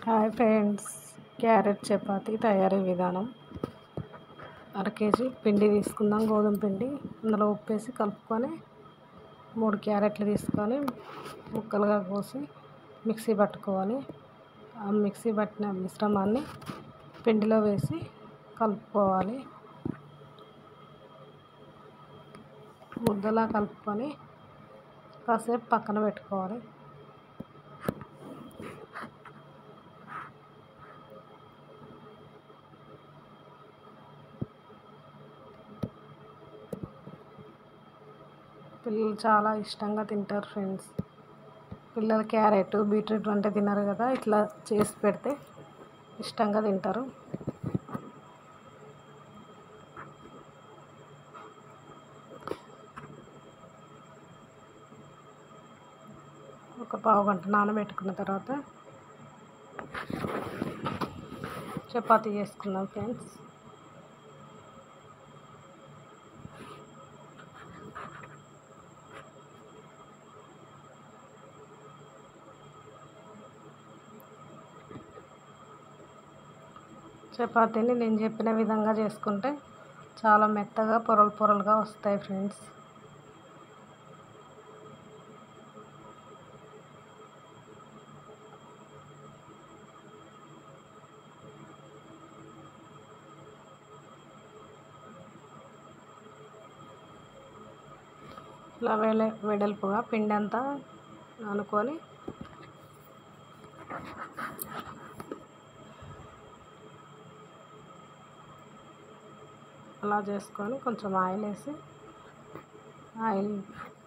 Hi friends, carrot chapati తయారీ విధానం. అర కేజీ పిండి తీసుకుందాం, గోధుమ పిండి. అందులో ఉప్పు వేసి కలుపుకొని 3 క్యారెట్లు తీసుకొని ముక్కలుగా కోసి మిక్సీ పట్టుకోవాలి. ఆ మిక్సీ పట్టిన మిశ్రమాన్ని పిండిలో వేసి కలుపుకోవాలి. ముద్దలా కలుపుకొని కాసేపు పక్కన పెట్టుకోవాలి. పిల్లలు చాలా ఇష్టంగా తింటారు ఫ్రెండ్స్. పిల్లలు క్యారెట్, బీట్రూట్ అంటే తినరు కదా, ఇట్లా చేసి పెడితే ఇష్టంగా తింటారు. ఒక పావుగంట నానబెట్టుకున్న తర్వాత చపాతీ చేసుకుందాం ఫ్రెండ్స్. చపాతీని నేను చెప్పిన విధంగా చేసుకుంటే చాలా మెత్తగా పొరలు పొరలుగా వస్తాయి ఫ్రెండ్స్. ఇలా వెడల్పుగా పిండి అంతా అనుకొని అలా చేసుకొని కొంచెం ఆయిల్ వేసి ఆయిల్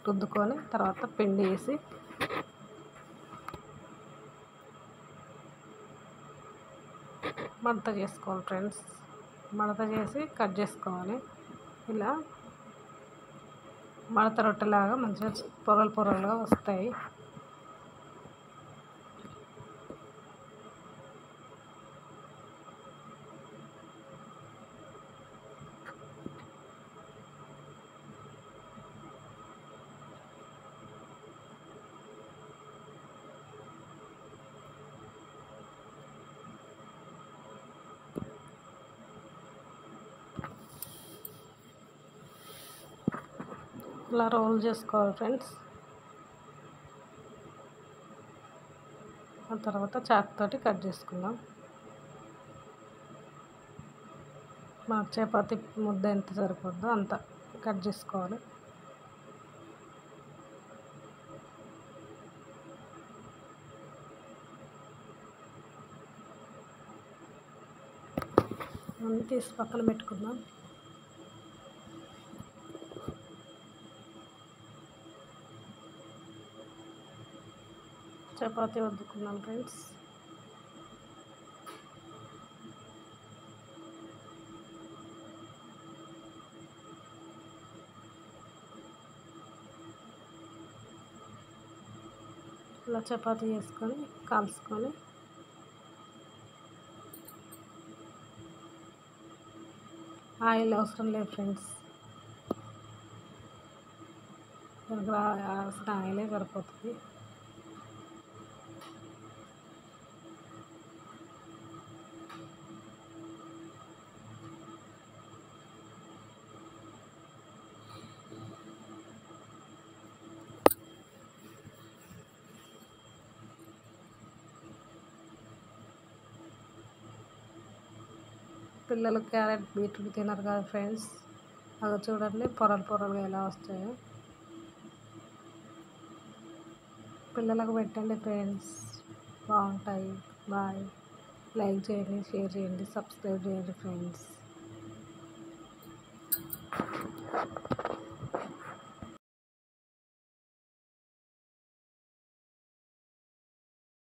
రుద్దుకొని తర్వాత పిండి వేసి మడత చేసుకోవాలి ఫ్రెండ్స్. మడత చేసి కట్ చేసుకోవాలి. ఇలా మడత రొట్టెలాగా మంచిగా పొరలు పొరలుగా వస్తాయి. ఇలా రోల్ చేసుకోవాలి ఫ్రెండ్స్. ఆ తర్వాత చాక్ తోటి కట్ చేసుకుందాం. మనకు చపాతీ ముద్ద ఎంత సరిపోద్దో అంత కట్ చేసుకోవాలి. అన్నీ తీసి పక్కన పెట్టుకుందాం. చపాతీ వద్దుకున్నాం ఫ్రెండ్స్. ఇలా చపాతీ చేసుకొని కాల్చుకొని ఆయిల్ అవసరం లేదు ఫ్రెండ్స్. మనకు అవసరం ఆయిలే సరిపోతుంది. పిల్లలు క్యారెట్, బీట్రూట్ తినరు కదా ఫ్రెండ్స్. అది చూడండి పొరలు పొరలుగా ఎలా వస్తాయో. పిల్లలకు పెట్టండి ఫ్రెండ్స్, బాగుంటాయి. బాయ్. లైక్ చేయండి, షేర్ చేయండి, సబ్స్క్రైబ్ చేయండి ఫ్రెండ్స్.